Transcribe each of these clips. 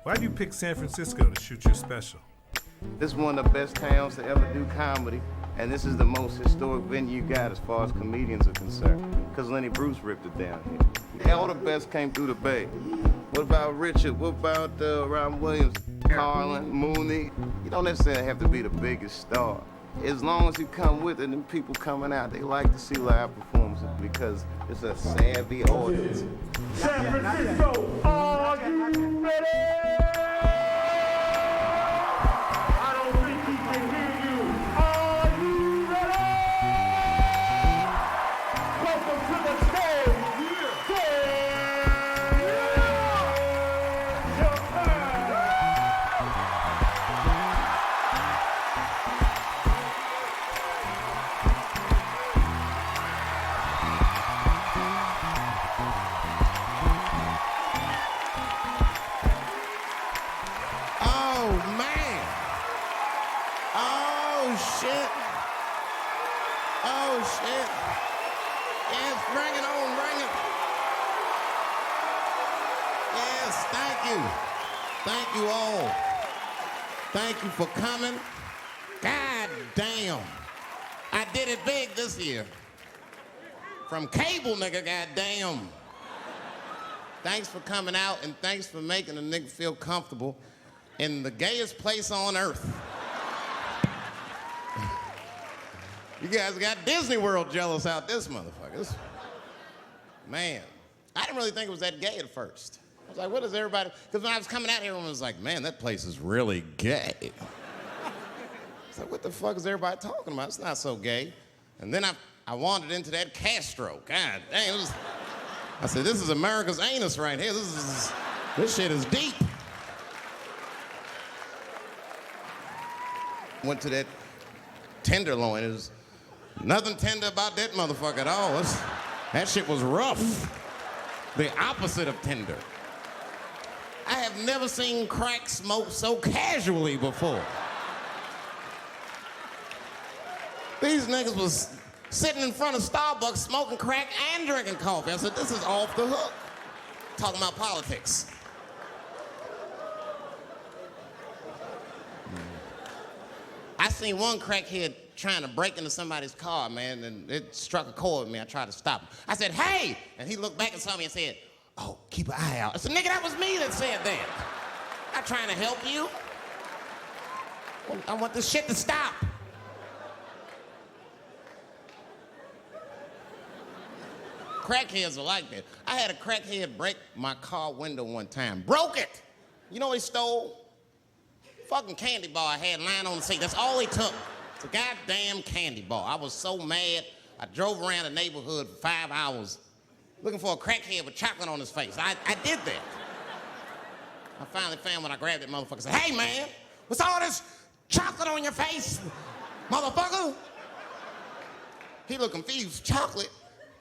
Why'd you pick San Francisco to shoot your special? This is one of the best towns to ever do comedy, and this is the most historic venue you got as far as comedians are concerned, because Lenny Bruce ripped it down here. All the best came through the Bay. What about Richard? What about Robin Williams, Carlin, Mooney? You don't necessarily have to be the biggest star. As long as you come with it and people coming out, they like to see live performances because it's a savvy audience. San Francisco, are you ready? I don't think he can hear you. Are you ready? Welcome to the stage. Oh, man. Oh, shit. Oh, shit. Yes, bring it on, bring it. Yes, thank you. Thank you all. Thank you for coming. God damn. I did it big this year. From cable, nigga, goddamn. Thanks for coming out, and thanks for making a nigga feel comfortable in the gayest place on earth. You guys got Disney World jealous out this motherfucker. Man, I didn't really think it was that gay at first. I was like, what is everybody? Because when I was coming out here, everyone was like, man, that place is really gay. I was like, what the fuck is everybody talking about? It's not so gay. And then I wandered into that Castro. God dang, I said, this is America's anus right here. This shit is deep. Went to that Tenderloin. It was nothing tender about that motherfucker at all. That shit was rough. The opposite of tender. I have never seen crack smoked so casually before. These niggas was sitting in front of Starbucks smoking crack and drinking coffee. I said, this is off the hook. Talking about politics. I seen one crackhead trying to break into somebody's car, man, and it struck a chord with me. I tried to stop him. I said, hey! And he looked back and saw me and said, oh, keep an eye out. I said, nigga, that was me that said that. I'm not trying to help you. I want this shit to stop. Crackheads are like that. I had a crackhead break my car window one time. Broke it! You know what he stole? Fucking candy bar I had lying on the seat. That's all he took. It's a goddamn candy bar. I was so mad. I drove around the neighborhood for 5 hours looking for a crackhead with chocolate on his face. I did that. I finally found when I grabbed that motherfucker and said, hey man, what's all this chocolate on your face, motherfucker? He looked confused. Chocolate?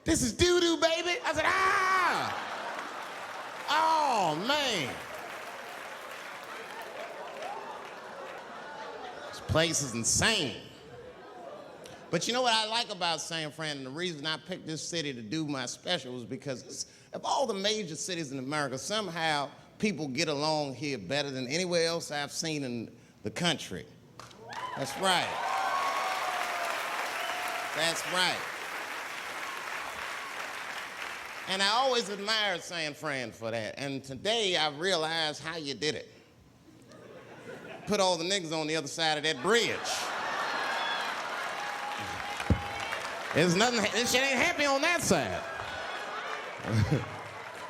This is doo-doo, baby. I said, ah! Oh, man. This place is insane. But you know what I like about San Fran, and the reason I picked this city to do my special was because of all the major cities in America, somehow people get along here better than anywhere else I've seen in the country. That's right. That's right. And I always admired San Fran for that. And today I realized how you did it. Put all the niggas on the other side of that bridge. There's nothing, this shit ain't happy on that side.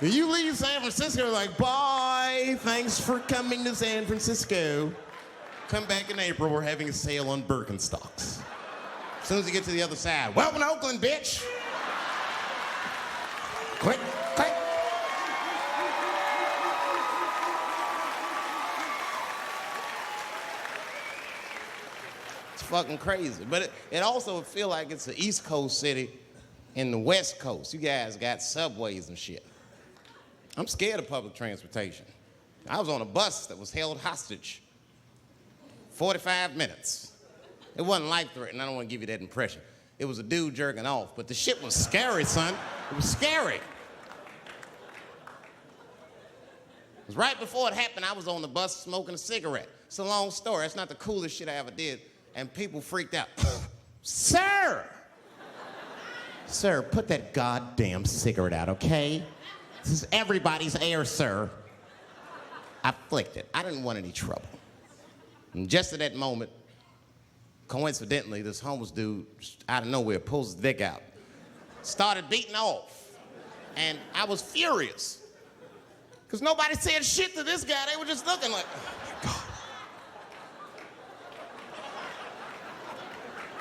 You leave San Francisco like, bye, thanks for coming to San Francisco. Come back in April, we're having a sale on Birkenstocks. As soon as you get to the other side, welcome to Oakland, bitch. Click, click. It's fucking crazy. But it also feel like it's an East Coast city in the West Coast. You guys got subways and shit. I'm scared of public transportation. I was on a bus that was held hostage 45 minutes. It wasn't life-threatening. I don't want to give you that impression. It was a dude jerking off, but the shit was scary, son. It was scary. 'Cause right before it happened, I was on the bus smoking a cigarette. It's a long story. It's not the coolest shit I ever did. And people freaked out. Sir! Sir, put that goddamn cigarette out, okay? This is everybody's air, sir. I flicked it. I didn't want any trouble. And just at that moment, coincidentally, this homeless dude, out of nowhere, pulls his dick out. Started beating off. And I was furious. Because nobody said shit to this guy. They were just looking like, oh my God.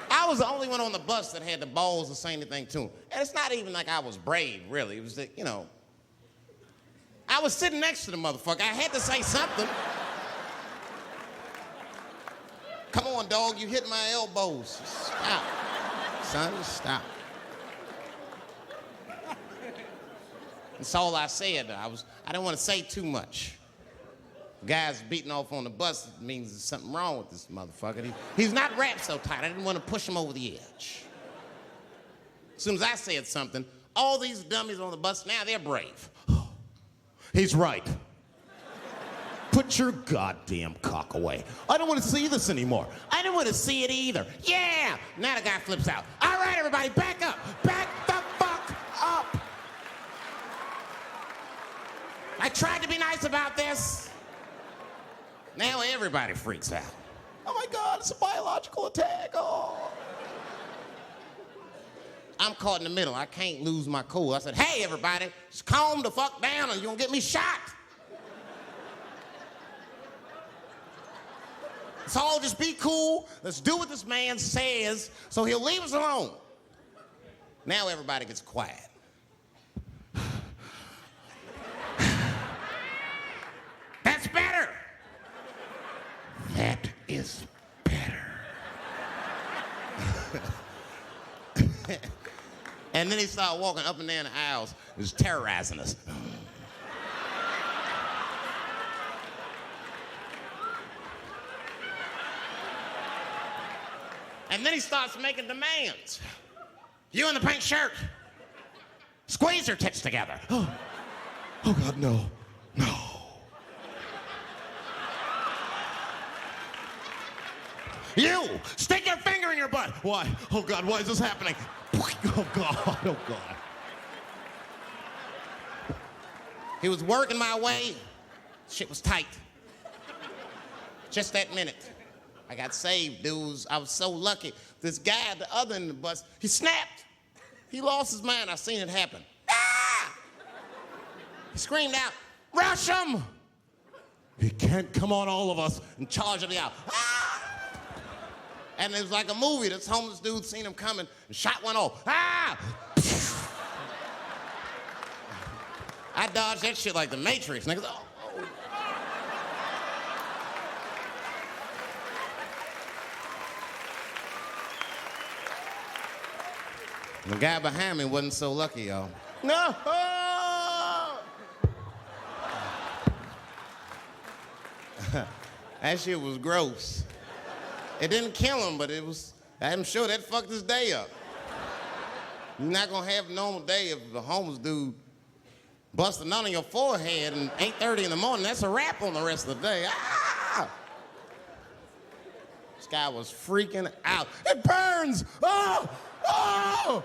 I was the only one on the bus that had the balls to say anything to him. And it's not even like I was brave, really. It was that, you know, I was sitting next to the motherfucker. I had to say something. Come on, dog, you hit my elbows. Stop. Son, stop. That's all I said. I didn't want to say too much. Guys beating off on the bus means there's something wrong with this motherfucker. He's not wrapped so tight. I didn't want to push him over the edge. As soon as I said something, all these dummies on the bus, now they're brave. He's right. Put your goddamn cock away. I don't want to see this anymore. I don't want to see it either. Yeah! Now the guy flips out. All right, everybody, back up. Back the fuck up. I tried to be nice about this. Now everybody freaks out. Oh my God, it's a biological attack. Oh. I'm caught in the middle. I can't lose my cool. I said, hey, everybody, just calm the fuck down or you're gonna get me shot. Let's all just be cool. Let's do what this man says so he'll leave us alone. Now everybody gets quiet. That's better. That is better. And then he started walking up and down the aisles. He was terrorizing us. And then he starts making demands. You in the pink shirt, squeeze your tits together. Oh God, no, no. You, stick your finger in your butt. Why? Oh God, why is this happening? Oh God, oh God. He was working my way. Shit was tight. Just that minute. I got saved, dudes. I was so lucky. This guy at the other end of the bus, he snapped. He lost his mind. I seen it happen. Ah! He screamed out, rush him! He can't come on all of us and charge him out. Ah! And it was like a movie. This homeless dude seen him coming and shot one off. Ah! I dodged that shit like the Matrix. Niggas, oh. The guy behind me wasn't so lucky, y'all. No! That shit was gross. It didn't kill him, but I'm sure that fucked his day up. You're not gonna have a normal day if the homeless dude busted none on your forehead at 8:30 in the morning. That's a wrap on the rest of the day. Ah! This guy was freaking out. It burns! Oh! Oh!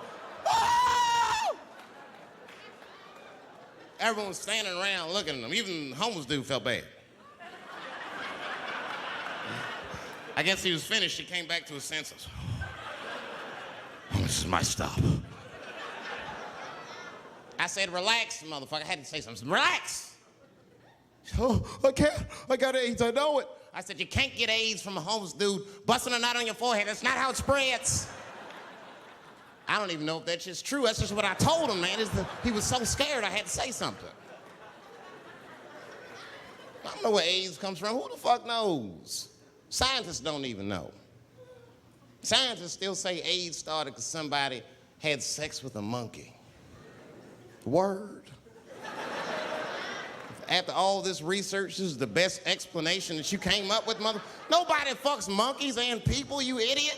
Oh! Everyone was standing around looking at him. Even the homeless dude felt bad. I guess he was finished. He came back to his senses. Oh, this is my stop. I said, relax, motherfucker. I had to say something. Relax. Oh, I can't. I got AIDS. I know it. I said, you can't get AIDS from a homeless dude busting a nut on your forehead. That's not how it spreads. I don't even know if that's just true. That's just what I told him, man. He was so scared I had to say something. I don't know where AIDS comes from. Who the fuck knows? Scientists don't even know. Scientists still say AIDS started because somebody had sex with a monkey. Word. After all this research, this is the best explanation that you came up with, mother. Nobody fucks monkeys and people, you idiot.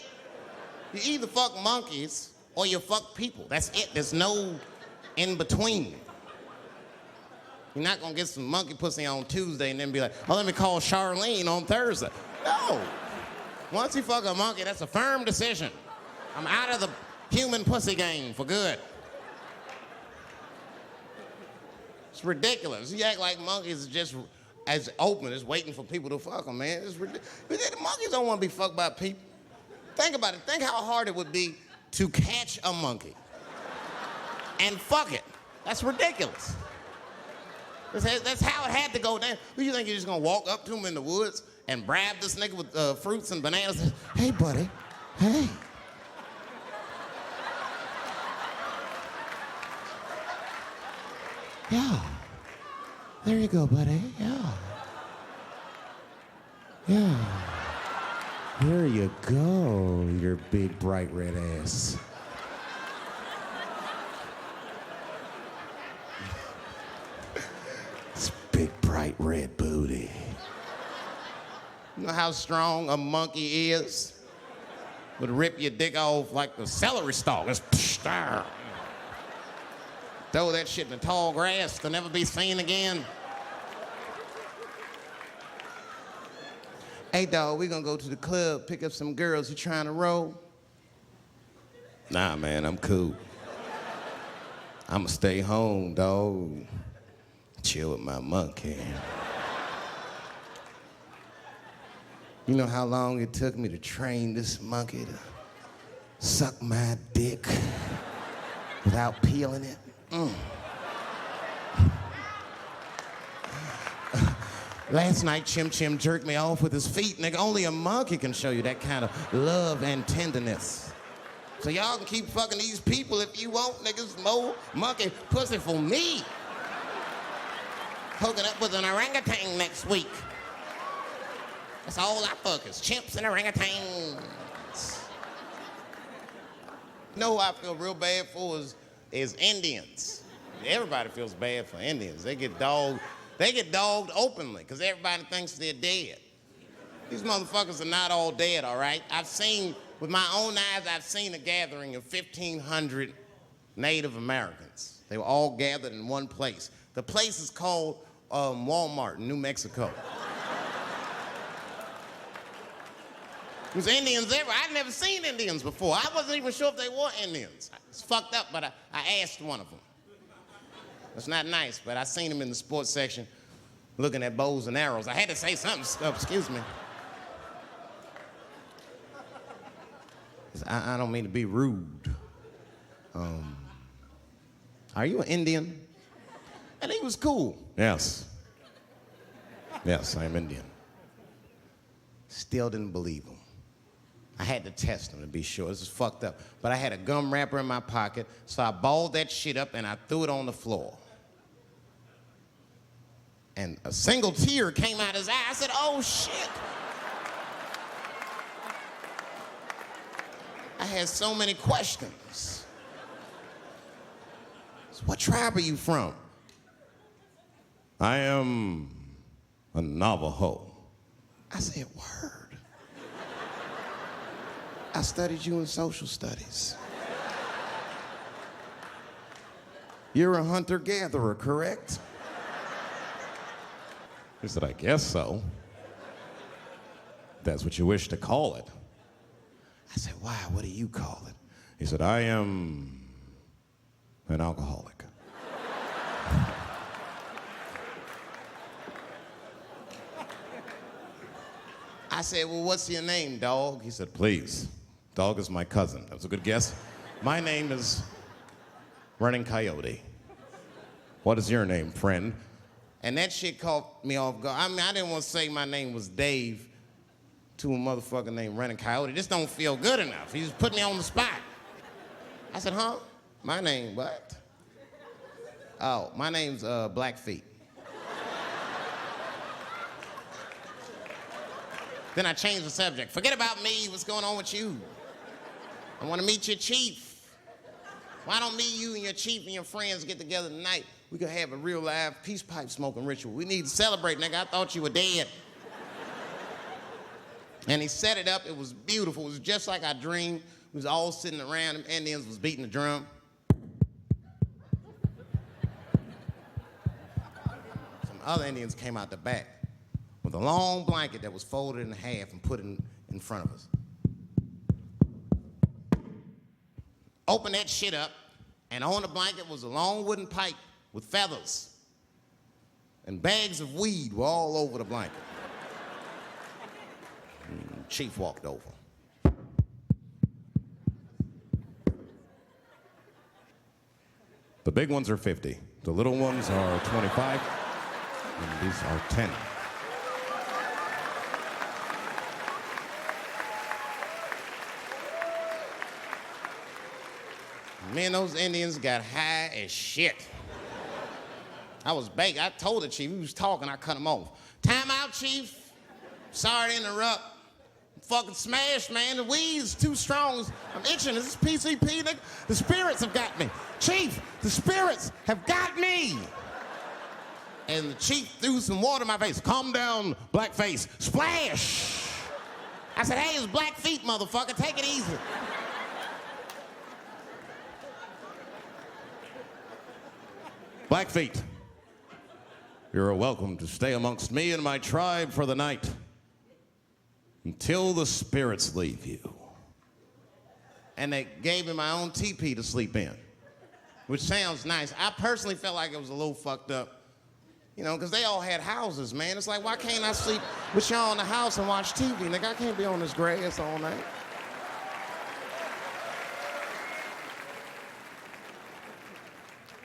You either fuck monkeys or you fuck people. That's it. There's no in between. You're not gonna get some monkey pussy on Tuesday and then be like, oh, let me call Charlene on Thursday. No. Once you fuck a monkey, that's a firm decision. I'm out of the human pussy game for good. It's ridiculous. You act like monkeys are just as open as waiting for people to fuck them, man. It's ridiculous. The monkeys don't want to be fucked by people. Think about it. Think how hard it would be to catch a monkey and fuck it. That's ridiculous. That's how it had to go down. Who you think you're just gonna walk up to him in the woods and brab this nigga with fruits and bananas? Hey, buddy. Hey. Yeah. There you go, buddy. Yeah. Yeah. There you go, your big, bright red ass. This big, bright red booty. You know how strong a monkey is? Would rip your dick off like the celery stalk. Just throw that shit in the tall grass to never be seen again. Hey, dog, we gonna go to the club, pick up some girls. You trying to roll? Nah, man, I'm cool. I'ma stay home, dog. Chill with my monkey. You know how long it took me to train this monkey to suck my dick without peeling it? Last night, Chim Chim jerked me off with his feet. Nigga, only a monkey can show you that kind of love and tenderness. So y'all can keep fucking these people if you want, niggas. More monkey pussy for me. Hooking up with an orangutan next week. That's all I fuck is chimps and orangutans. You know who I feel real bad for is Indians. Everybody feels bad for Indians. They get dogged openly because everybody thinks they're dead. These motherfuckers are not all dead, all right? With my own eyes, I've seen a gathering of 1,500 Native Americans. They were all gathered in one place. The place is called Walmart in New Mexico. There's Indians everywhere. I'd never seen Indians before. I wasn't even sure if they were Indians. It's fucked up, but I asked one of them. It's not nice, but I seen him in the sports section looking at bows and arrows. I had to say something. Excuse me. I don't mean to be rude. Are you an Indian? And he was cool. Yes. Yes, I'm Indian. Still didn't believe him. I had to test him to be sure. This is fucked up. But I had a gum wrapper in my pocket, so I balled that shit up and I threw it on the floor. And a single tear came out his eye. I said, oh, shit. I had so many questions. So what tribe are you from? I am a Navajo. I said, word. I studied you in social studies. You're a hunter-gatherer, correct? He said, I guess so. That's what you wish to call it. I said, why? What do you call it? He said, I am an alcoholic. I said, well, what's your name, dog? He said, please. Dog is my cousin. That was a good guess. My name is Running Coyote. What is your name, friend? And that shit caught me off guard. I mean, I didn't want to say my name was Dave to a motherfucker named Running Coyote. This don't feel good enough. He just put me on the spot. I said, huh? My name, what? Oh, my name's Blackfeet. Then I changed the subject. Forget about me. What's going on with you? I want to meet your chief. Why don't me, you, and your chief and your friends get together tonight? We could have a real live peace pipe smoking ritual. We need to celebrate, nigga. I thought you were dead. And he set it up. It was beautiful. It was just like I dreamed. We was all sitting around. Them Indians was beating the drum. other Indians came out the back with a long blanket that was folded in half and put in front of us. Opened that shit up, and on the blanket was a long wooden pipe with feathers. And bags of weed were all over the blanket. Chief walked over. The big ones are 50. The little ones are 25. And these are 10. Me and those Indians got high as shit. I was baked. I told the chief, he was talking, I cut him off. Time out, chief. Sorry to interrupt. I'm fucking smashed, man. The weed's too strong. I'm itching. This is PCP, nigga. The spirits have got me. Chief, the spirits have got me. And the chief threw some water in my face. Calm down, blackface. Splash. I said, hey, it's black feet, motherfucker. Take it easy. Blackfeet, you're welcome to stay amongst me and my tribe for the night until the spirits leave you. And they gave me my own teepee to sleep in, which sounds nice. I personally felt like it was a little fucked up, you know, because they all had houses, man. It's like, why can't I sleep with y'all in the house and watch TV? Nigga, I can't be on this grass all night.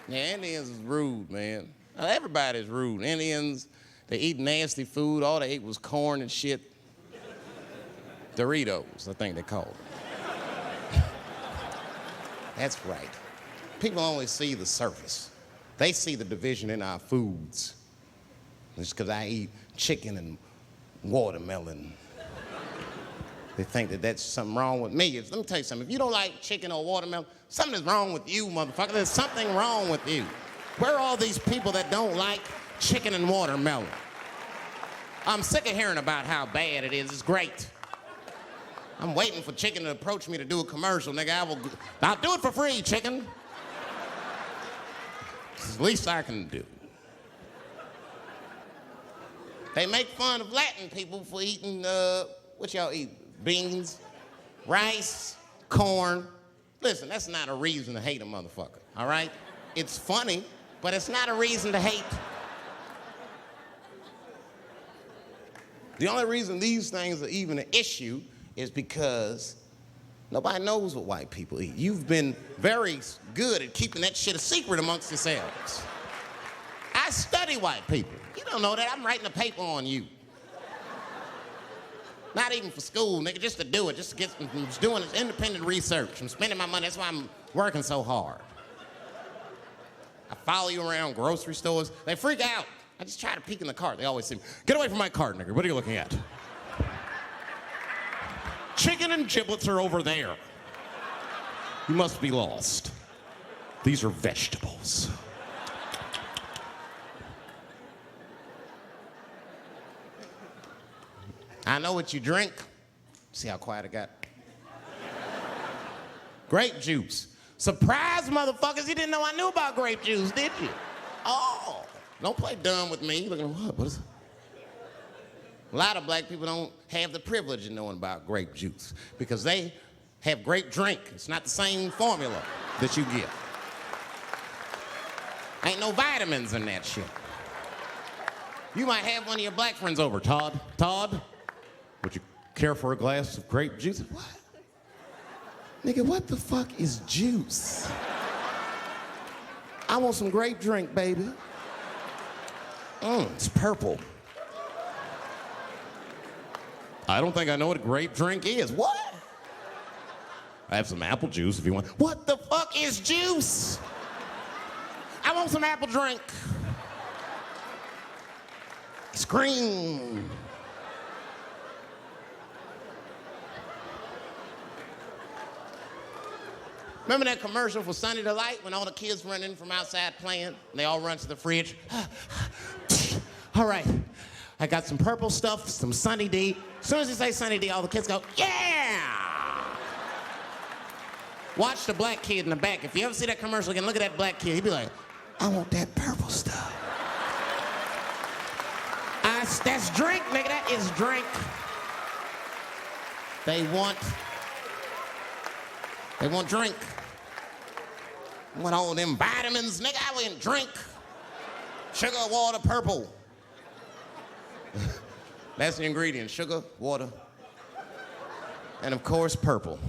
Yeah, Indians is rude, man. Everybody's rude. Indians, they eat nasty food. All they ate was corn and shit. Doritos, I think they call it. That's right. People only see the surface. They see the division in our foods. Just because I eat chicken and watermelon. They think that that's something wrong with me. Let me tell you something. If you don't like chicken or watermelon, something is wrong with you, motherfucker. There's something wrong with you. Where are all these people that don't like chicken and watermelon? I'm sick of hearing about how bad it is. It's great. I'm waiting for chicken to approach me to do a commercial, nigga. I'll do it for free, chicken. It's the least I can do. They make fun of Latin people for eating, what y'all eat? Beans, rice, corn. Listen, that's not a reason to hate a motherfucker, all right? It's funny, but it's not a reason to hate. The only reason these things are even an issue is because nobody knows what white people eat. You've been very good at keeping that shit a secret amongst yourselves. I study white people. You don't know that. I'm writing a paper on you. Not even for school, nigga, just to do it, just to get, I'm just doing this independent research. I'm spending my money, that's why I'm working so hard. I follow you around grocery stores. They freak out. I just try to peek in the cart. They always say, get away from my cart, nigga. What are you looking at? Chicken and giblets are over there. You must be lost. These are vegetables. I know what you drink. See how quiet I got? Grape juice. Surprise, motherfuckers, you didn't know I knew about grape juice, did you? Oh, don't play dumb with me. Looking at what is it? A lot of black people don't have the privilege of knowing about grape juice because they have grape drink. It's not the same formula that you get. Ain't no vitamins in that shit. You might have one of your black friends over. Todd, would you care for a glass of grape juice? What? Nigga, what the fuck is juice? I want some grape drink, baby. It's purple. I don't think I know what a grape drink is. What? I have some apple juice if you want. What the fuck is juice? I want some apple drink. Scream. Remember that commercial for Sunny Delight when all the kids run in from outside playing and they all run to the fridge? All right, I got some purple stuff, some Sunny D. As soon as you say Sunny D, all the kids go, yeah! Watch the black kid in the back. If you ever see that commercial again, look at that black kid. He'd be like, I want that purple stuff. That's drink, nigga. That is drink. They want drink. Want all them vitamins, nigga. I went drink. Sugar, water, purple. That's the ingredient. Sugar, water, and of course, purple.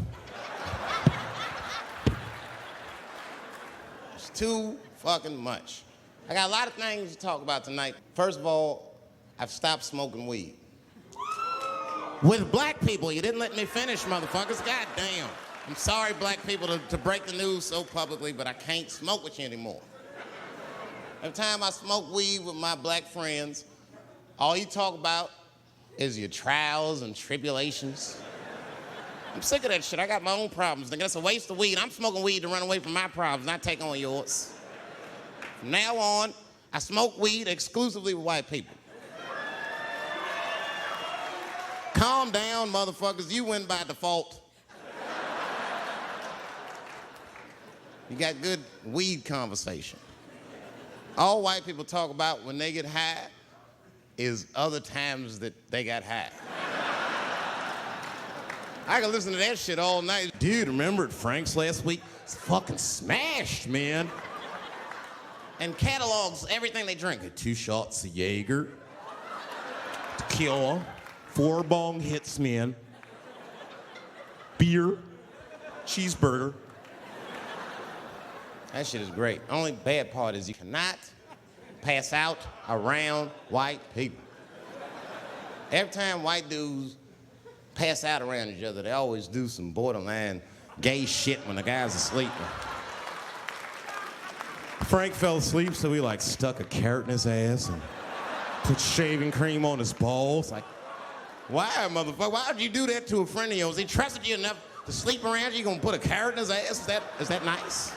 It's too fucking much. I got a lot of things to talk about tonight. First of all, I've stopped smoking weed. With black people, you didn't let me finish, motherfuckers. God damn. I'm sorry, black people, to break the news so publicly, but I can't smoke with you anymore. Every time I smoke weed with my black friends, all you talk about is your trials and tribulations. I'm sick of that shit. I got my own problems. Nigga, that's a waste of weed. I'm smoking weed to run away from my problems, not take on yours. From now on, I smoke weed exclusively with white people. Calm down, motherfuckers. You win by default. You got good weed conversation. All white people talk about when they get high is other times that they got high. I can listen to that shit all night. Dude, remember at Frank's last week? It's fucking smashed, man. And catalogs everything they drink. 2 shots of Jaeger, tequila, 4 bong hits, man, beer, cheeseburger. That shit is great. Only bad part is you cannot pass out around white people. Every time white dudes pass out around each other, they always do some borderline gay shit when the guy's asleep. Frank fell asleep, so he like stuck a carrot in his ass and put shaving cream on his balls. Like, why, motherfucker? Why would you do that to a friend of yours? He trusted you enough to sleep around you. You gonna put a carrot in his ass? Is that nice?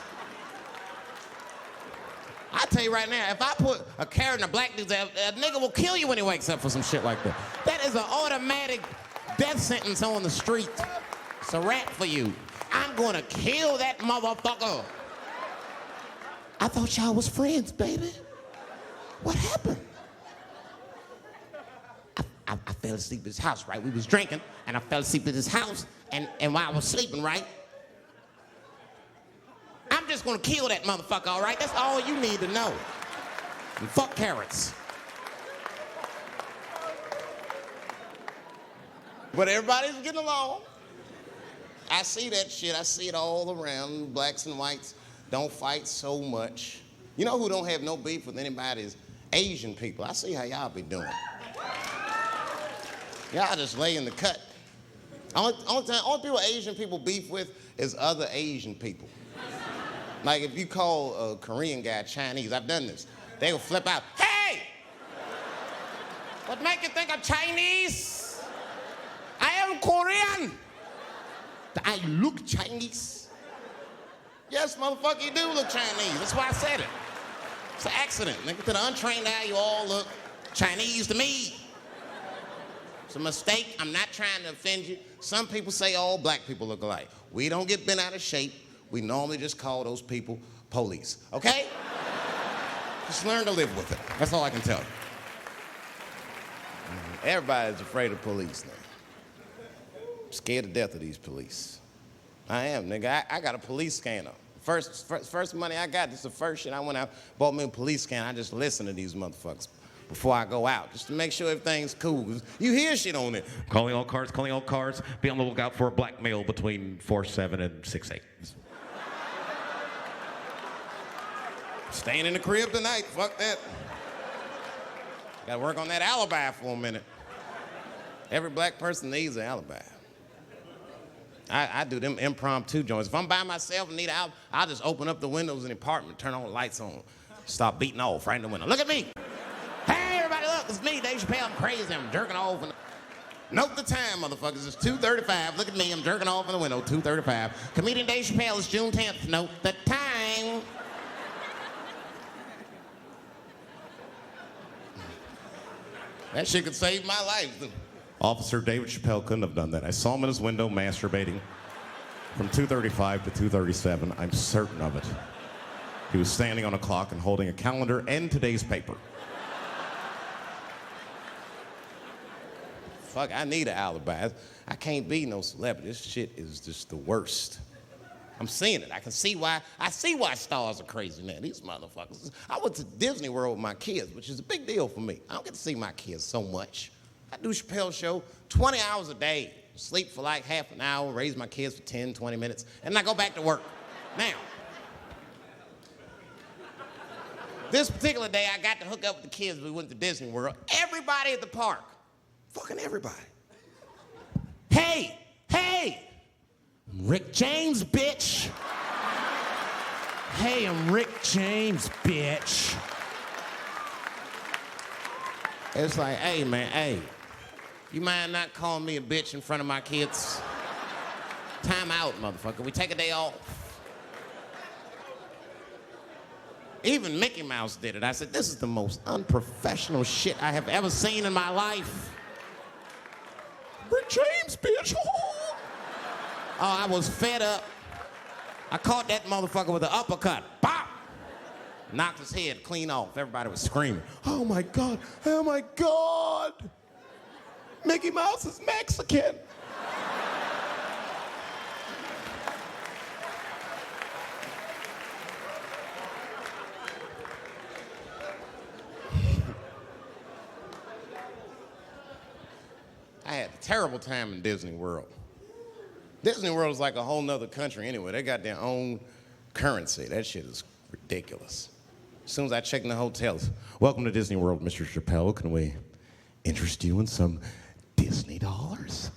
I tell you right now, if I put a carrot in a black dude's ass, a nigga will kill you when he wakes up for some shit like that. That is an automatic death sentence on the street. It's a rap for you. I'm gonna kill that motherfucker. I thought y'all was friends, baby. What happened? I fell asleep at his house, right? We was drinking, and I fell asleep at his house, and while I was sleeping, right? I'm just gonna kill that motherfucker, all right? That's all you need to know. And fuck carrots. But everybody's getting along. I see that shit. I see it all around. Blacks and whites don't fight so much. You know who don't have no beef with anybody is Asian people. I see how y'all be doing. Y'all just lay in the cut. Only people Asian people beef with is other Asian people. Like if you call a Korean guy Chinese, I've done this. They will flip out, hey! What make you think I'm Chinese? I am Korean. I look Chinese. Yes, motherfucker, you do look Chinese. That's why I said it. It's an accident. Nigga, to the untrained eye, you all look Chinese to me. It's a mistake. I'm not trying to offend you. Some people say all black people look alike. We don't get bent out of shape. We normally just call those people police, okay? Just learn to live with it. That's all I can tell you. Everybody's afraid of police now. I'm scared to death of these police. I am, nigga. I got a police scanner. First money I got, this is the first shit I went out, bought me a police scanner. I just listen to these motherfuckers before I go out, just to make sure everything's cool. You hear shit on it. Calling all cars, be on the lookout for a black male between 4'7" and 6'8". Staying in the crib tonight, fuck that. Gotta work on that alibi for a minute. Every black person needs an alibi. I do them impromptu joints. If I'm by myself and need an alibi, I'll just open up the windows in the apartment, turn all the lights on, start beating off right in the window. Look at me. Hey, everybody, look, it's me, Dave Chappelle. I'm crazy, I'm jerking off. Note the time, motherfuckers. It's 2:35. Look at me, I'm jerking off in the window, 2:35. Comedian Dave Chappelle is June 10th. Note the time. That shit could save my life. Officer David Chappelle couldn't have done that. I saw him in his window masturbating from 2:35 to 2:37. I'm certain of it. He was standing on a clock and holding a calendar and today's paper. fuck, I need an alibi. I can't be no celebrity. This shit is just the worst. I'm seeing it. I see why stars are crazy now. These motherfuckers. I went to Disney World with my kids, which is a big deal for me. I don't get to see my kids so much. I do Chappelle show 20 hours a day, sleep for like half an hour, raise my kids for 10, 20 minutes, and I go back to work. Now, this particular day, I got to hook up with the kids. We went to Disney World. Everybody at the park, fucking everybody. Hey, I'm Rick James, bitch. Hey, I'm Rick James, bitch. It's like, hey, man, hey, you mind not calling me a bitch in front of my kids? Time out, motherfucker. We take a day off. Even Mickey Mouse did it. I said, this is the most unprofessional shit I have ever seen in my life. Rick James, bitch. Oh, I was fed up. I caught that motherfucker with an uppercut. Bop! Knocked his head clean off. Everybody was screaming. Oh my God, oh my God. Mickey Mouse is Mexican. I had a terrible time in Disney World. Disney World is like a whole nother country anyway. They got their own currency. That shit is ridiculous. As soon as I check in the hotels, welcome to Disney World, Mr. Chappelle. Can we interest you in some Disney dollars?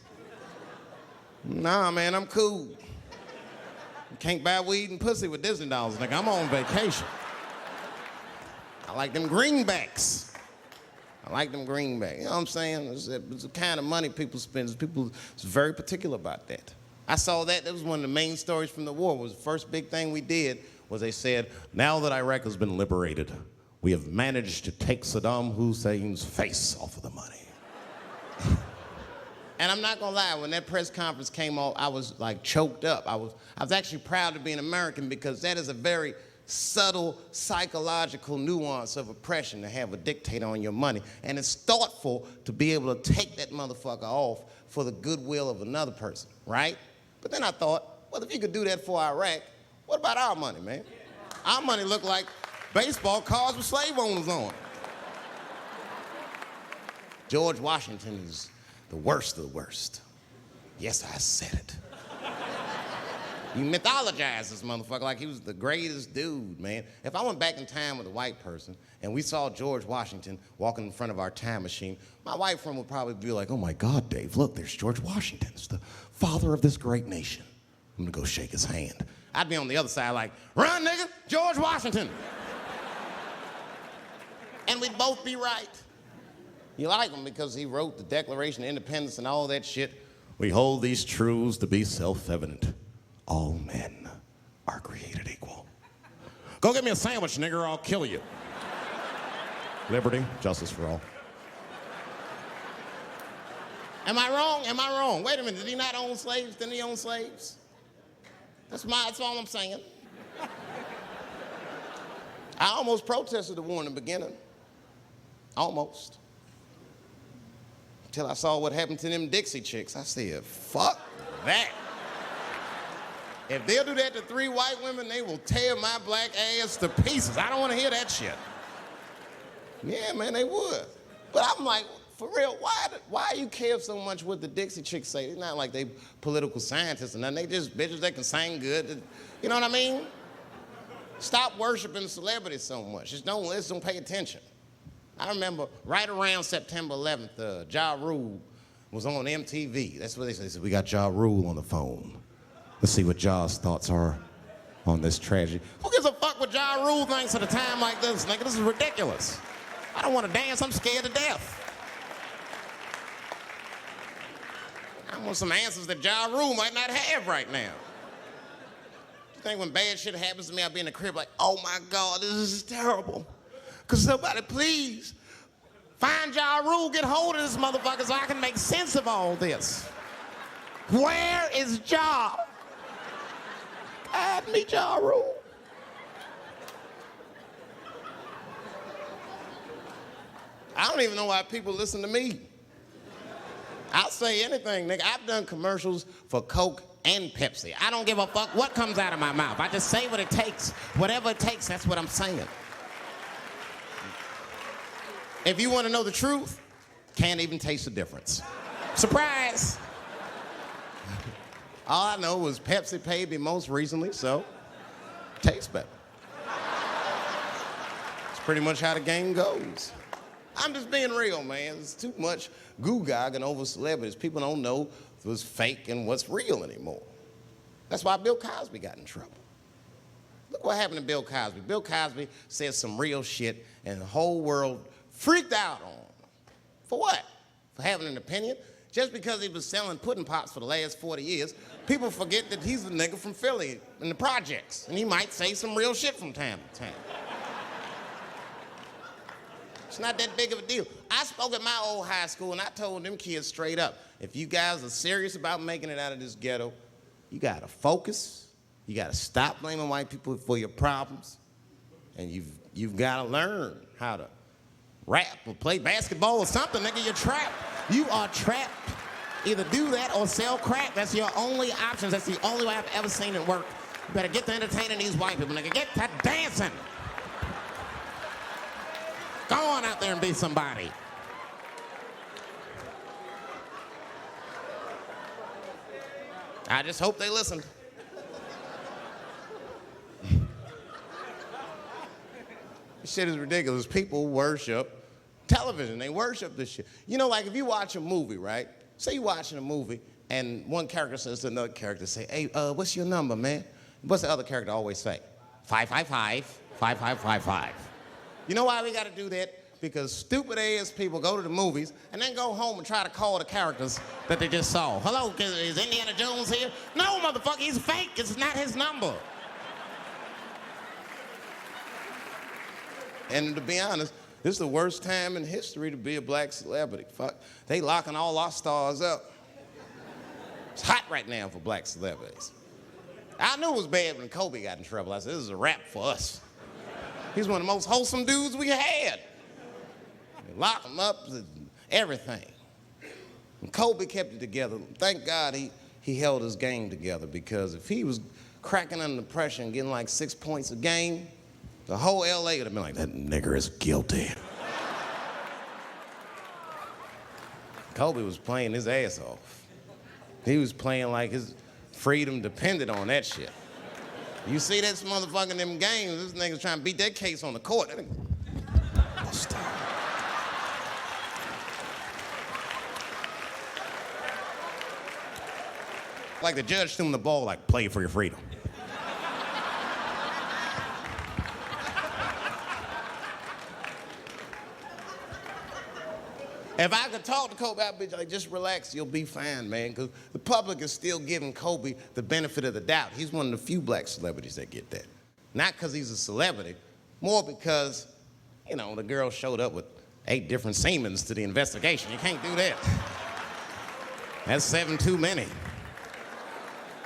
Nah, man, I'm cool. You can't buy weed and pussy with Disney dollars, nigga. I'm on vacation. I like them greenbacks. You know what I'm saying? It's the kind of money people spend. People is very particular about that. I saw that. That was one of the main stories from the war. Was the first big thing we did was they said, now that Iraq has been liberated, we have managed to take Saddam Hussein's face off of the money. And I'm not gonna lie, when that press conference came off, I was like choked up. I was actually proud to be an American because that is a very subtle psychological nuance of oppression to have a dictator on your money. And it's thoughtful to be able to take that motherfucker off for the goodwill of another person, right? But then I thought, well, if you could do that for Iraq, what about our money, man? Our money looked like baseball cards with slave owners on it. George Washington is the worst of the worst. Yes, I said it. You mythologize this motherfucker like he was the greatest dude, man. If I went back in time with a white person and we saw George Washington walking in front of our time machine, my white friend would probably be like, oh my God, Dave, look, there's George Washington. It's the father of this great nation. I'm gonna go shake his hand. I'd be on the other side like, run, nigga, George Washington. And we'd both be right. You like him because he wrote the Declaration of Independence and all that shit. We hold these truths to be self-evident. All men are created equal. Go get me a sandwich, nigger, or I'll kill you. Liberty, justice for all. Am I wrong? Am I wrong? Wait a minute, did he not own slaves? Didn't he own slaves? That's all I'm saying. I almost protested the war in the beginning. Almost. Until I saw what happened to them Dixie chicks. I said, fuck that. If they'll do that to 3 white women, they will tear my black ass to pieces. I don't want to hear that shit. Yeah, man, they would. But I'm like, for real, why you care so much what the Dixie chicks say? It's not like they political scientists or nothing. They just bitches that can sing good. You know what I mean? Stop worshiping celebrities so much. Just don't pay attention. I remember right around September 11th, Ja Rule was on MTV. That's what they said. They said, we got Ja Rule on the phone. Let's see what Ja's thoughts are on this tragedy. Who gives a fuck what Ja Rule thinks at a time like this, nigga? This is ridiculous. I don't want to dance. I'm scared to death. I want some answers that Ja Rule might not have right now. You think when bad shit happens to me, I'll be in the crib like, oh my God, this is terrible. Could somebody please find Ja Rule, get hold of this motherfucker so I can make sense of all this. Where is Ja? Guide me, Ja Rule. I don't even know why people listen to me. I'll say anything, nigga. I've done commercials for Coke and Pepsi. I don't give a fuck what comes out of my mouth. I just say what it takes. Whatever it takes, that's what I'm saying. If you want to know the truth, can't even taste the difference. Surprise! All I know was Pepsi paid me most recently, so tastes better. It's pretty much how the game goes. I'm just being real, man. There's too much goo-gagging over celebrities. People don't know what's fake and what's real anymore. That's why Bill Cosby got in trouble. Look what happened to Bill Cosby. Bill Cosby said some real shit, and the whole world freaked out on him. For what? For having an opinion? Just because he was selling pudding pops for the last 40 years, people forget that he's a nigga from Philly in the projects, and he might say some real shit from time to time. It's not that big of a deal. I spoke at my old high school, and I told them kids straight up, if you guys are serious about making it out of this ghetto, you gotta focus, you gotta stop blaming white people for your problems, and you've gotta learn how to rap or play basketball or something, nigga. You're trapped. You are trapped. Either do that or sell crack. That's your only options. That's the only way I've ever seen it work. You better get to entertaining these white people, nigga. Get to dancing. Go on out there and be somebody. I just hope they listened. This shit is ridiculous. People worship television. They worship this shit. You know, like if you watch a movie, right? Say you're watching a movie and one character says to another character, say, hey, what's your number, man? What's the other character always say? 555, 5555. You know why we gotta do that? Because stupid ass people go to the movies and then go home and try to call the characters that they just saw. Hello, is Indiana Jones here? No, motherfucker, he's fake. It's not his number. And to be honest, this is the worst time in history to be a black celebrity. Fuck, they locking all our stars up. It's hot right now for black celebrities. I knew it was bad when Kobe got in trouble. I said, this is a wrap for us. He's one of the most wholesome dudes we had. They lock him up, everything. And Kobe kept it together. Thank God he held his game together, because if he was cracking under pressure and getting like 6 points a game, the whole LA would have been like, that nigger is guilty. Kobe was playing his ass off. He was playing like his freedom depended on that shit. You see this motherfucker in them games, this nigga's trying to beat that case on the court. That nigga, stop. Like the judge threw him the ball, like, play for your freedom. If I could talk to Kobe, I'd be like, just relax, you'll be fine, man. Because the public is still giving Kobe the benefit of the doubt. He's one of the few black celebrities that get that. Not because he's a celebrity, more because, you know, the girl showed up with 8 different semens to the investigation. You can't do that. That's 7 too many.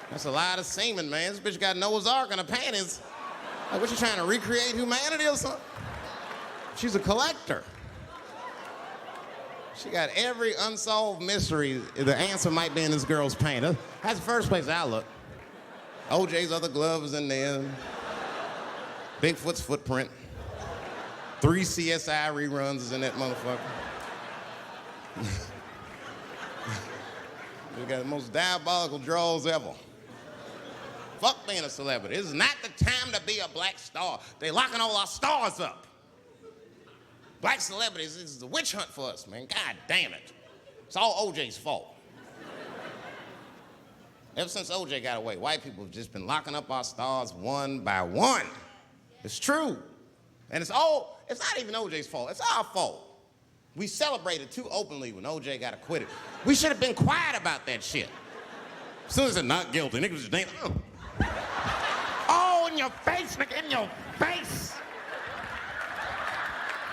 That's a lot of semen, man. This bitch got Noah's Ark in her panties. Like, what, you trying to recreate humanity or something? She's a collector. She got every unsolved mystery. The answer might be in this girl's paint. That's the first place I look. OJ's other glove is in there. Bigfoot's footprint. 3 CSI reruns is in that motherfucker. We got the most diabolical draws ever. Fuck being a celebrity. This is not the time to be a black star. They locking all our stars up. Black celebrities, this is a witch hunt for us, man. God damn it. It's all OJ's fault. Ever since OJ got away, white people have just been locking up our stars one by one. It's true. And it's not even OJ's fault. It's our fault. We celebrated too openly when OJ got acquitted. We should have been quiet about that shit. As soon as they're not guilty, niggas just dance. Oh, in your face, nigga, in your face.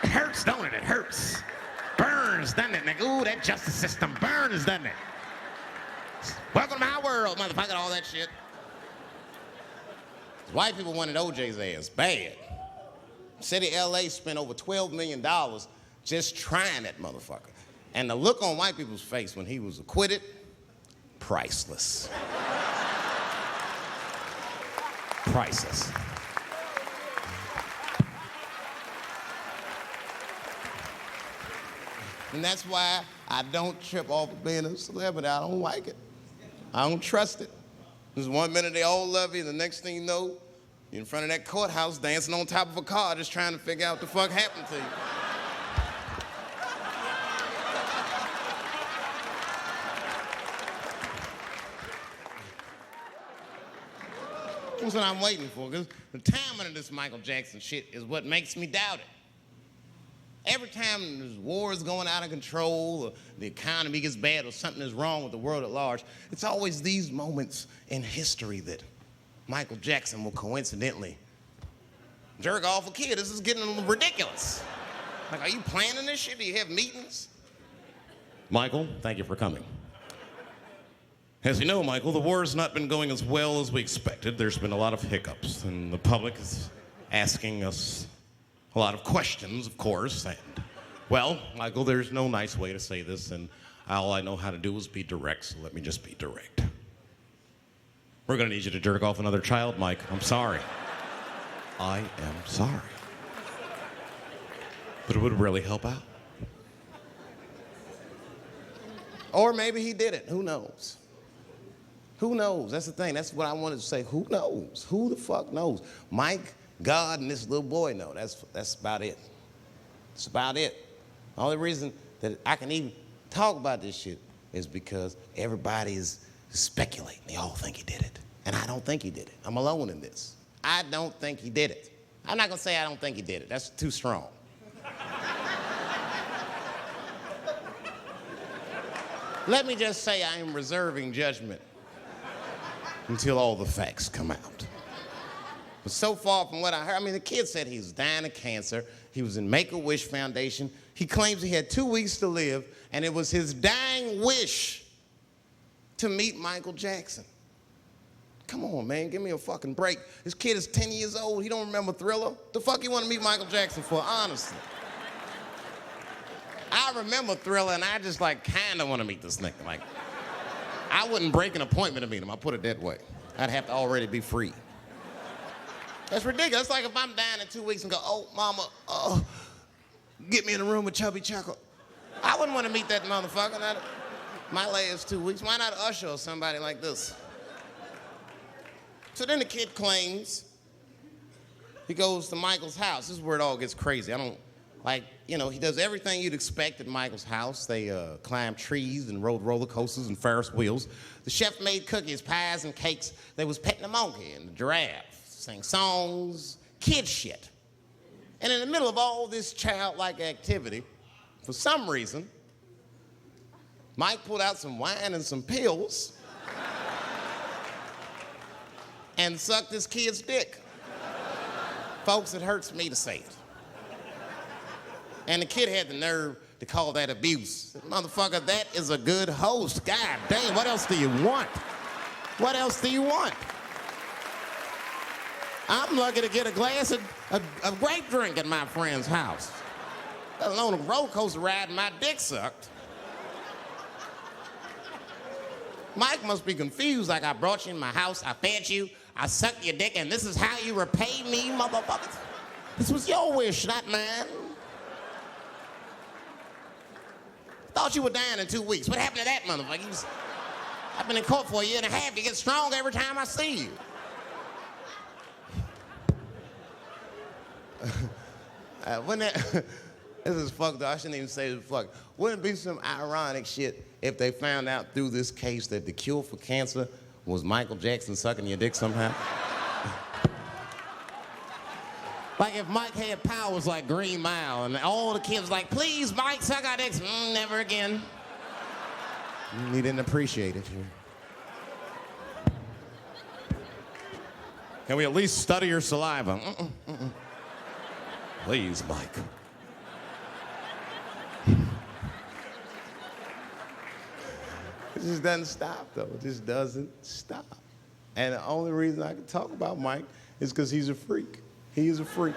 It hurts, don't it? It hurts. Burns, doesn't it, nigga? Ooh, that justice system burns, doesn't it? Welcome to my world, motherfucker, all that shit. White people wanted OJ's ass bad. City of LA spent over $12 million just trying that motherfucker. And the look on white people's face when he was acquitted, priceless. Priceless. And that's why I don't trip off of being a celebrity. I don't like it. I don't trust it. There's 1 minute they all love you, the next thing you know, you're in front of that courthouse dancing on top of a car just trying to figure out what the fuck happened to you. That's what I'm waiting for, because the timing of this Michael Jackson shit is what makes me doubt it. Every time there's wars going out of control, or the economy gets bad, or something is wrong with the world at large, it's always these moments in history that Michael Jackson will coincidentally jerk off a kid. This is getting ridiculous. Like, are you planning this shit? Do you have meetings? Michael, thank you for coming. As you know, Michael, the war has not been going as well as we expected. There's been a lot of hiccups, and the public is asking us a lot of questions, of course. And, well, Michael, there's no nice way to say this, and all I know how to do is be direct, so let me just be direct. We're gonna need you to jerk off another child, Mike. I'm sorry. I am sorry. But it would really help out. Or maybe he did it. Who knows? Who knows? That's the thing. That's what I wanted to say. Who knows? Who the fuck knows? Mike, God, and this little boy know. That's about it. That's about it. The only reason that I can even talk about this shit is because everybody is speculating. They all think he did it. And I don't think he did it. I'm alone in this. I don't think he did it. I'm not gonna say I don't think he did it. That's too strong. Let me just say I am reserving judgment until all the facts come out. But so far from what I heard, I mean, the kid said he was dying of cancer. He was in Make-A-Wish Foundation. He claims he had 2 weeks to live, and it was his dying wish to meet Michael Jackson. Come on, man, give me a fucking break. This kid is 10 years old. He don't remember Thriller. The fuck you want to meet Michael Jackson for, honestly? I remember Thriller, and I just, like, kind of want to meet this nigga. Like, I wouldn't break an appointment to meet him. I'll put it that way. I'd have to already be free. That's ridiculous. It's like if I'm dying in 2 weeks and go, oh, mama, get me in a room with Chubby Chuckle. I wouldn't want to meet that motherfucker. My last 2 weeks. Why not Usher or somebody like this? So then the kid claims he goes to Michael's house. This is where it all gets crazy. He does everything you'd expect at Michael's house. They climbed trees and rode roller coasters and Ferris wheels. The chef made cookies, pies, and cakes. They was petting the monkey and the giraffe, sang songs, kid shit. And in the middle of all this childlike activity, for some reason, Mike pulled out some wine and some pills and sucked his kid's dick. Folks, it hurts me to say it. And the kid had the nerve to call that abuse. Motherfucker, that is a good host. God damn, what else do you want? What else do you want? I'm lucky to get a glass of grape drink at my friend's house. Let alone a roller coaster ride and my dick sucked. Mike must be confused, like I brought you in my house, I fed you, I sucked your dick, and this is how you repay me, motherfuckers? This was your wish, not mine. Thought you were dying in 2 weeks. What happened to that motherfucker? I've been in court for 1.5 years. You get stronger every time I see you. This is fucked up. I shouldn't even say this fuck. Wouldn't it be some ironic shit if they found out through this case that the cure for cancer was Michael Jackson sucking your dick somehow? Like if Mike had powers like Green Mile and all the kids like, please, Mike, suck our dicks. Never again. He didn't appreciate it. Can we at least study your saliva? Please, Mike. It just doesn't stop, though. It just doesn't stop. And the only reason I can talk about Mike is because he's a freak. He is a freak.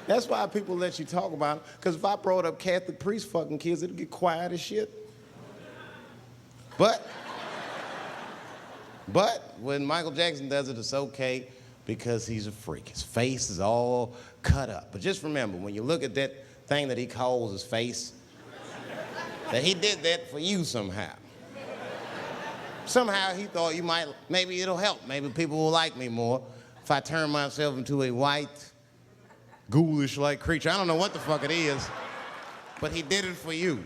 That's why people let you talk about it. Because if I brought up Catholic priest fucking kids, it'd get quiet as shit. But when Michael Jackson does it, it's okay because he's a freak. His face is all cut up. But just remember, when you look at that thing that he calls his face, that he did that for you somehow. Somehow he thought maybe it'll help. Maybe people will like me more if I turn myself into a white, ghoulish-like creature. I don't know what the fuck it is, but he did it for you.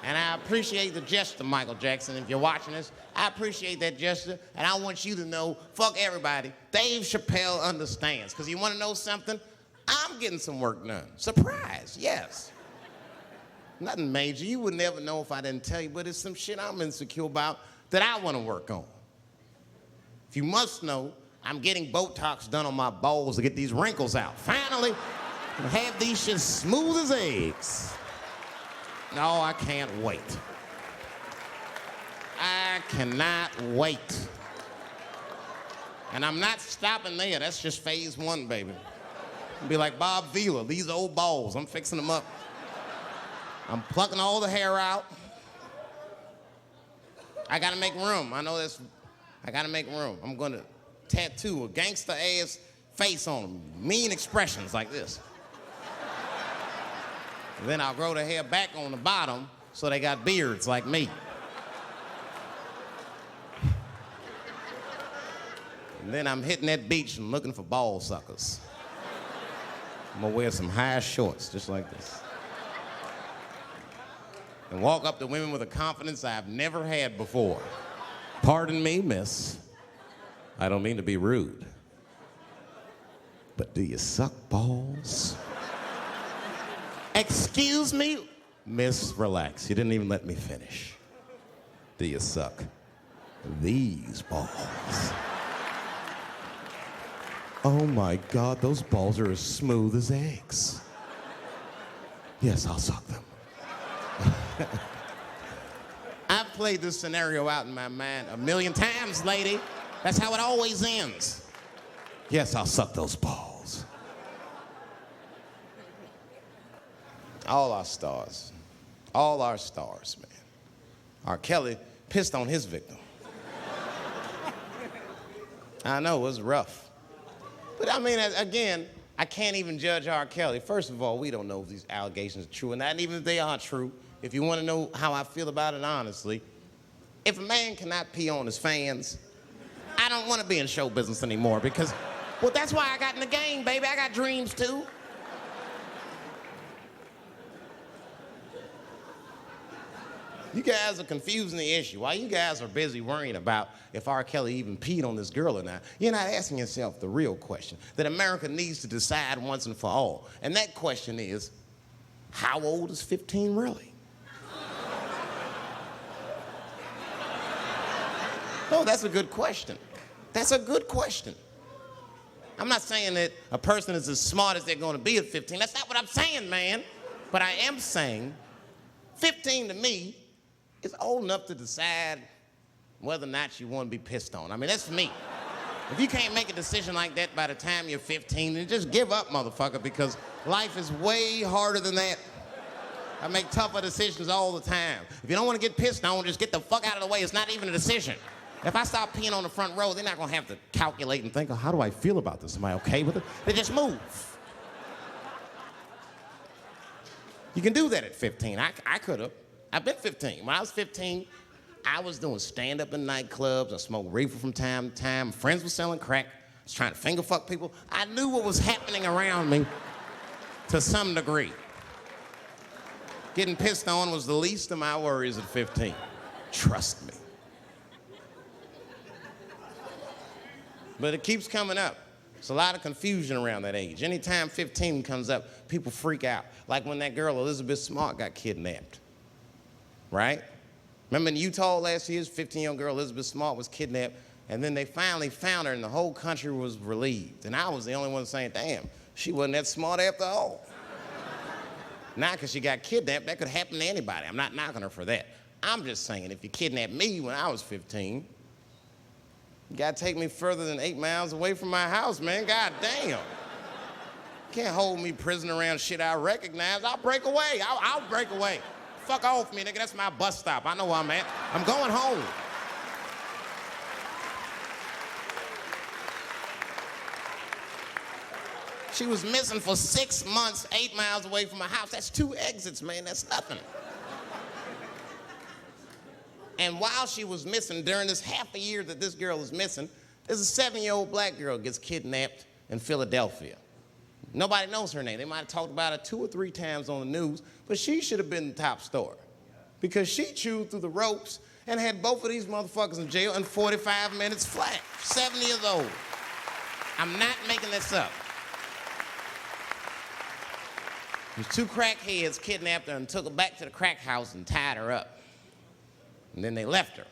And I appreciate the gesture, Michael Jackson. If you're watching this, I appreciate that gesture, and I want you to know, fuck everybody, Dave Chappelle understands. Because you want to know something? I'm getting some work done. Surprise, yes. Nothing major. You would never know if I didn't tell you, but it's some shit I'm insecure about that I want to work on. If you must know, I'm getting Botox done on my balls to get these wrinkles out. Finally, I'll have these shit smooth as eggs. No, I can't wait. I cannot wait. And I'm not stopping there. That's just phase one, baby. I'll be like Bob Vila, these old balls, I'm fixing them up. I'm plucking all the hair out. I gotta make room. I know this. I gotta make room. I'm gonna tattoo a gangster ass face on them. Mean expressions like this. Then I'll grow the hair back on the bottom so they got beards like me. And then I'm hitting that beach and looking for ball suckers. I'm gonna wear some high shorts just like this. And walk up to women with a confidence I've never had before. Pardon me, miss. I don't mean to be rude. But do you suck balls? Excuse me? Miss, relax. You didn't even let me finish. Do you suck these balls? Oh my God, those balls are as smooth as eggs. Yes, I'll suck them. I've played this scenario out in my mind a million times, lady. That's how it always ends. Yes, I'll suck those balls. All our stars, man. R. Kelly pissed on his victim. I know, it was rough. But I mean, again, I can't even judge R. Kelly. First of all, we don't know if these allegations are true or not, and even if they are true, if you want to know how I feel about it honestly, if a man cannot pee on his fans, I don't want to be in show business anymore because, well, that's why I got in the game, baby. I got dreams too. You guys are confusing the issue. While you guys are busy worrying about if R. Kelly even peed on this girl or not, you're not asking yourself the real question that America needs to decide once and for all. And that question is, how old is 15 really? No, that's a good question. That's a good question. I'm not saying that a person is as smart as they're going to be at 15. That's not what I'm saying, man. But I am saying 15 to me is old enough to decide whether or not you want to be pissed on. I mean, that's me. If you can't make a decision like that by the time you're 15, then just give up, motherfucker, because life is way harder than that. I make tougher decisions all the time. If you don't want to get pissed on, just get the fuck out of the way. It's not even a decision. If I start peeing on the front row, they're not going to have to calculate and think, oh, how do I feel about this? Am I okay with it? They just move. You can do that at 15. I could have. I've been 15. When I was 15, I was doing stand-up in nightclubs. I smoked reefer from time to time. Friends were selling crack. I was trying to finger fuck people. I knew what was happening around me to some degree. Getting pissed on was the least of my worries at 15. Trust me. But it keeps coming up. There's a lot of confusion around that age. Anytime 15 comes up, people freak out. Like when that girl, Elizabeth Smart, got kidnapped. Right? Remember in Utah last year, 15-year-old girl Elizabeth Smart was kidnapped, and then they finally found her, and the whole country was relieved. And I was the only one saying, damn, she wasn't that smart after all. Not because she got kidnapped. That could happen to anybody. I'm not knocking her for that. I'm just saying, if you kidnapped me when I was 15, you gotta take me further than 8 miles away from my house, man. God damn. Can't hold me prisoner around shit I recognize. I'll break away. I'll break away. Fuck off me, nigga. That's my bus stop. I know where I'm at. I'm going home. She was missing for 6 months, 8 miles away from my house. That's 2 exits, man. That's nothing. And while she was missing, during this half a year that this girl is missing, there's a 7-year-old black girl gets kidnapped in Philadelphia. Nobody knows her name. They might have talked about her 2 or 3 times on the news, but she should have been the top story because she chewed through the ropes and had both of these motherfuckers in jail in 45 minutes flat. 7 years old. I'm not making this up. These 2 crackheads kidnapped her and took her back to the crack house and tied her up. And then they left her.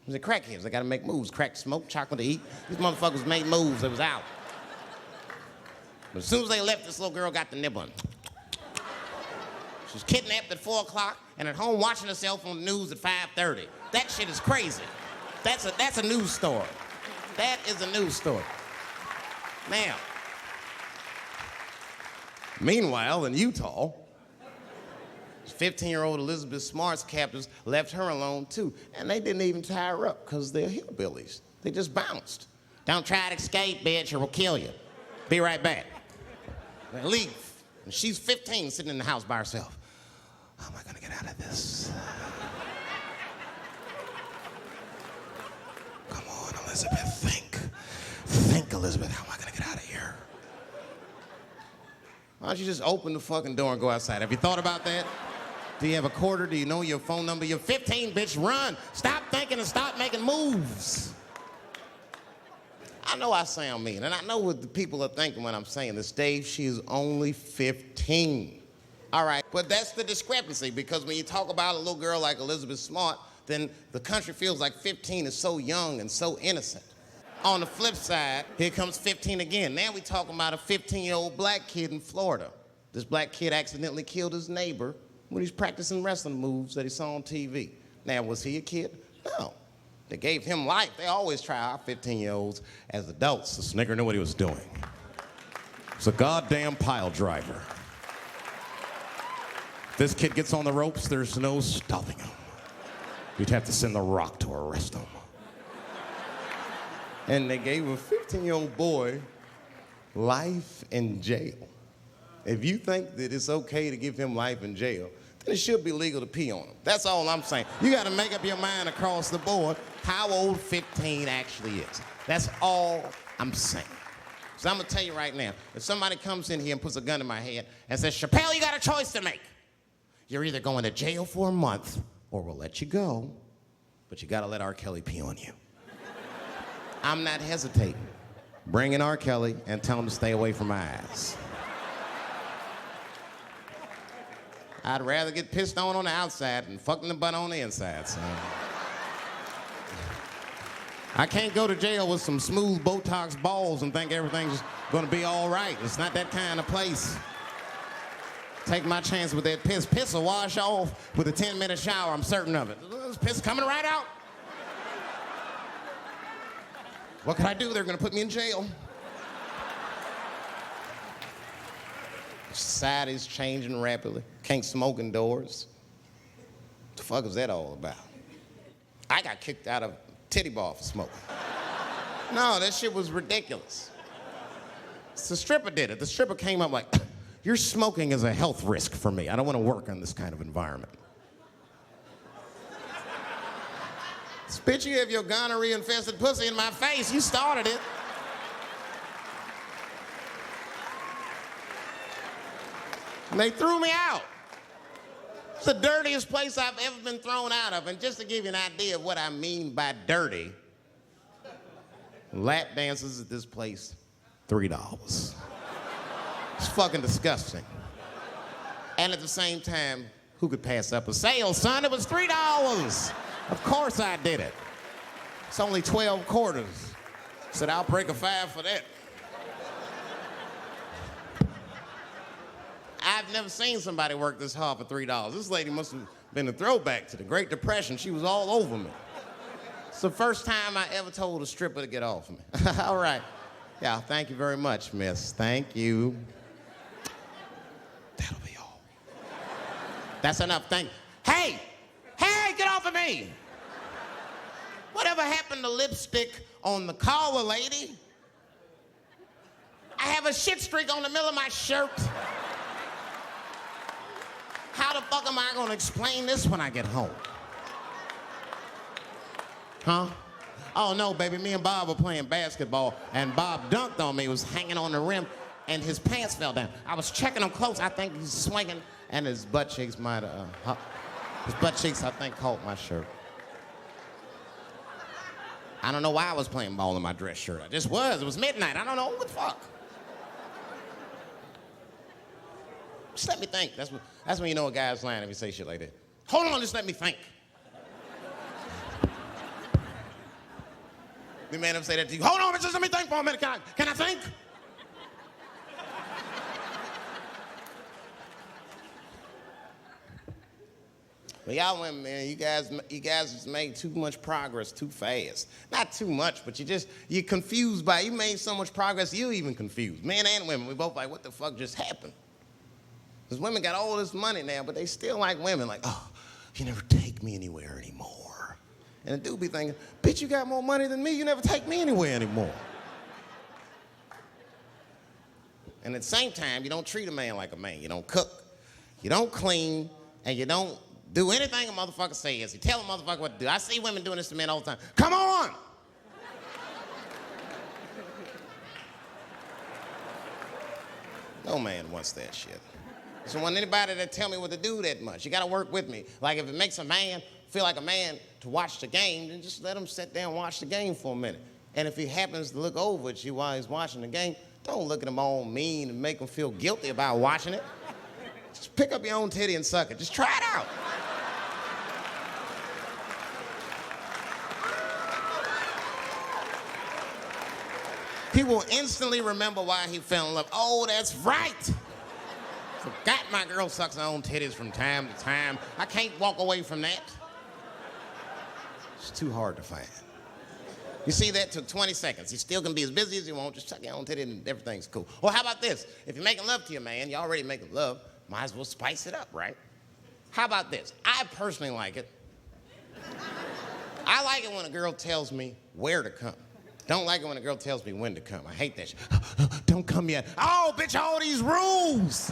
The crackheads, they gotta make moves. Crack, smoke, chocolate to eat. These motherfuckers made moves, they was out. But as soon as they left, this little girl got the nibbling. She was kidnapped at 4 o'clock and at home watching herself on the news at 5:30. That shit is crazy. That's a news story. That is a news story. Now, meanwhile, in Utah, 15-year-old Elizabeth Smart's captors left her alone too, and they didn't even tie her up because they're hillbillies. They just bounced. Don't try to escape, bitch, or we'll kill you. Be right back. They leave. And she's 15, sitting in the house by herself. How am I gonna get out of this? Come on, Elizabeth, think. Think, Elizabeth, how am I gonna get out of here? Why don't you just open the fucking door and go outside? Have you thought about that? Do you have a quarter? Do you know your phone number? You're 15, bitch, run. Stop thinking and stop making moves. I know I sound mean, and I know what the people are thinking when I'm saying this. Dave, she is only 15. All right, but that's the discrepancy, because when you talk about a little girl like Elizabeth Smart, then the country feels like 15 is so young and so innocent. On the flip side, here comes 15 again. Now we talking about a 15-year-old black kid in Florida. This black kid accidentally killed his neighbor when he's practicing wrestling moves that he saw on TV. Now, was he a kid? No. They gave him life. They always try our 15-year-olds as adults. The snigger knew what he was doing. It's a goddamn pile driver. If this kid gets on the ropes, there's no stopping him. You'd have to send the Rock to arrest him. And they gave a 15-year-old boy life in jail. If you think that it's okay to give him life in jail, then it should be legal to pee on him. That's all I'm saying. You got to make up your mind across the board how old 15 actually is. That's all I'm saying. So I'm going to tell you right now, if somebody comes in here and puts a gun in my head and says, Chappelle, you got a choice to make. You're either going to jail for a month or we'll let you go, but you got to let R. Kelly pee on you. I'm not hesitating. Bring in R. Kelly and tell him to stay away from my ass. I'd rather get pissed on the outside than fucked in the butt on the inside, son. I can't go to jail with some smooth Botox balls and think everything's gonna be all right. It's not that kind of place. Take my chance with that piss. Piss will wash off with a 10-minute shower, I'm certain of it. This piss coming right out. What can I do? They're gonna put me in jail. Society's changing rapidly. Can't smoke indoors. What the fuck is that all about? I got kicked out of titty bar for smoking. No, that shit was ridiculous. The stripper did it. The stripper came up like, your smoking is a health risk for me. I don't want to work in this kind of environment. Bitch, you have your gonorrhea-infested pussy in my face. You started it. And they threw me out. It's the dirtiest place I've ever been thrown out of. And just to give you an idea of what I mean by dirty, lap dances at this place, $3. It's fucking disgusting. And at the same time, who could pass up a sale, son? It was $3. Of course I did it. It's only 12 quarters. Said, I'll break a 5 for that. I've never seen somebody work this hard for $3. This lady must have been a throwback to the Great Depression. She was all over me. It's the first time I ever told a stripper to get off me. All right. Yeah, thank you very much, miss. Thank you. That's enough. Hey, get off of me. Whatever happened to lipstick on the collar, lady? I have a shit streak on the middle of my shirt. How the fuck am I gonna explain this when I get home? Huh? Oh no, baby, me and Bob were playing basketball and Bob dunked on me, was hanging on the rim and his pants fell down. I was checking him close, I think he's swinging and his butt cheeks might have, his butt cheeks I think caught my shirt. I don't know why I was playing ball in my dress shirt. I just was, it was midnight, I don't know, what the fuck? Just let me think, that's when you know a guy's lying if you say shit like that. Hold on, just let me think. The man ever say that to you? Hold on, just let me think for a minute. Can I think? But y'all women, man, you guys just made too much progress too fast. Not too much, but you're confused by it. You made so much progress, you're even confused. Men and women, we both like, what the fuck just happened? Because women got all this money now, but they still like women. Like, oh, you never take me anywhere anymore. And the dude be thinking, bitch, you got more money than me, you never take me anywhere anymore. And at the same time, you don't treat a man like a man. You don't cook, you don't clean, and you don't do anything a motherfucker says. You tell a motherfucker what to do. I see women doing this to men all the time. Come on! No man wants that shit. I don't want anybody to tell me what to do that much. You gotta work with me. Like if it makes a man feel like a man to watch the game, then just let him sit there and watch the game for a minute. And if he happens to look over at you while he's watching the game, don't look at him all mean and make him feel guilty about watching it. Just pick up your own titty and suck it. Just try it out. He will instantly remember why he fell in love. Oh, that's right. Forgot my girl sucks her own titties from time to time. I can't walk away from that. It's too hard to find. You see, that took 20 seconds. You still can be as busy as you want, just suck your own titty and everything's cool. Or how about this? If you're making love to your man, you're already making love, might as well spice it up, right? How about this? I personally like it. I like it when a girl tells me where to come. Don't like it when a girl tells me when to come. I hate that shit. Don't come yet. Oh, bitch, all these rules.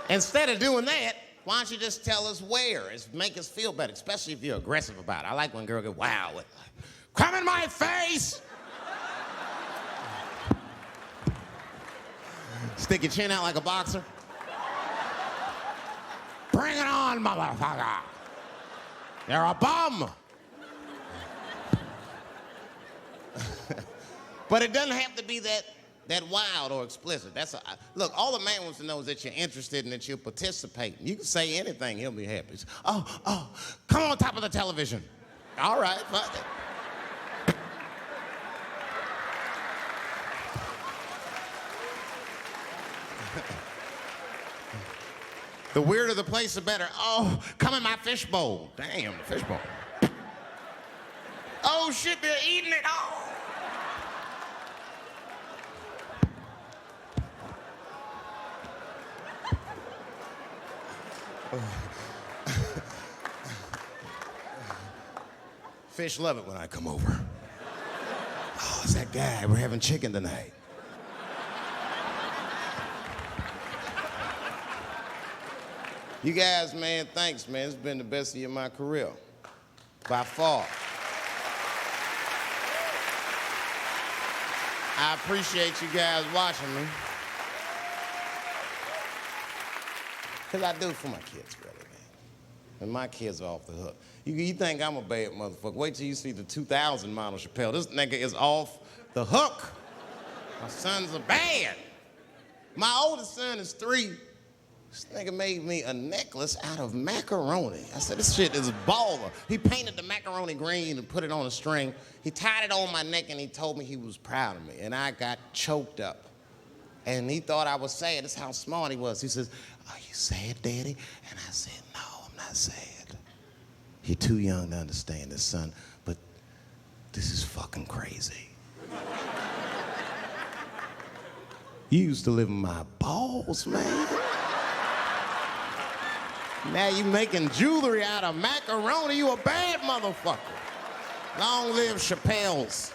Instead of doing that, why don't you just tell us where? Make us feel better, especially if you're aggressive about it. I like when girls get wow with, come in my face! Stick your chin out like a boxer. Bring it on, motherfucker. You're a bum. But it doesn't have to be that wild or explicit. Look, all the man wants to know is that you're interested and that you're participating. You can say anything, he'll be happy. Oh, come on top of the television. All right, fuck it. The weirder the place, the better. Oh, come in my fishbowl. Damn, the fishbowl. Oh, shit, they're eating it. Oh. Fish love it when I come over. Oh, it's that guy. We're having chicken tonight. You guys, man, thanks, man. It's been the best year of my career, by far. I appreciate you guys watching me. Because I do it for my kids, really, man. And my kids are off the hook. You think I'm a bad motherfucker. Wait till you see the 2000 model Chappelle. This nigga is off the hook. My sons are bad. My oldest son is 3. This nigga made me a necklace out of macaroni. I said, this shit is a baller. He painted the macaroni green and put it on a string. He tied it on my neck and he told me he was proud of me. And I got choked up. And he thought I was sad. That's how smart he was. He says, are you sad, Daddy? And I said, no, I'm not sad. You're too young to understand this, son, but this is fucking crazy. You used to live in my balls, man. Now you making jewelry out of macaroni. You a bad motherfucker. Long live Chappelle's.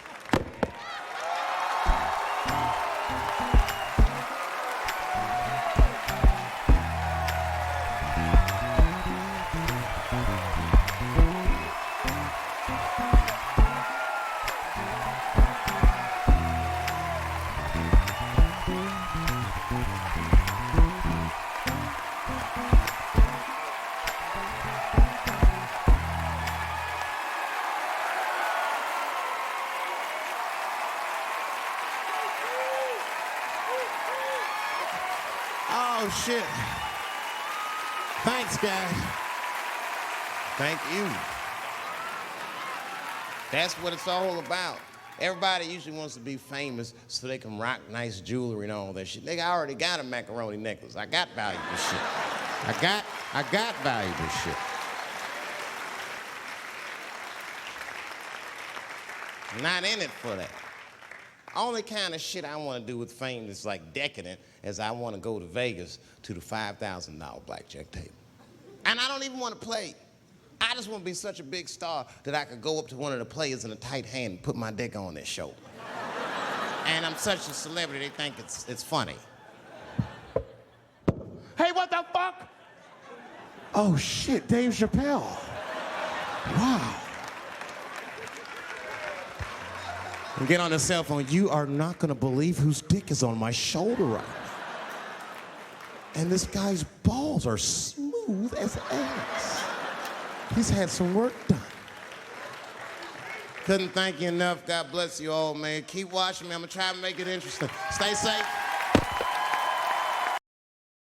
Oh, shit. Thanks, guys. Thank you. That's what it's all about. Everybody usually wants to be famous so they can rock nice jewelry and all that shit. Nigga, I already got a macaroni necklace. I got valuable shit. I got valuable shit. I'm not in it for that. Only kind of shit I want to do with fame that's like decadent is I want to go to Vegas to the $5,000 blackjack table. And I don't even want to play. I just want to be such a big star that I could go up to one of the players in a tight hand and put my dick on their shoulder. And I'm such a celebrity, they think it's funny. Hey, what the fuck? Oh shit, Dave Chappelle. Wow. And get on the cell phone. You are not gonna believe whose dick is on my shoulder right now. And this guy's balls are smooth as ass. He's had some work done. Couldn't thank you enough. God bless you all, man. Keep watching me. I'm gonna try to make it interesting. Stay safe.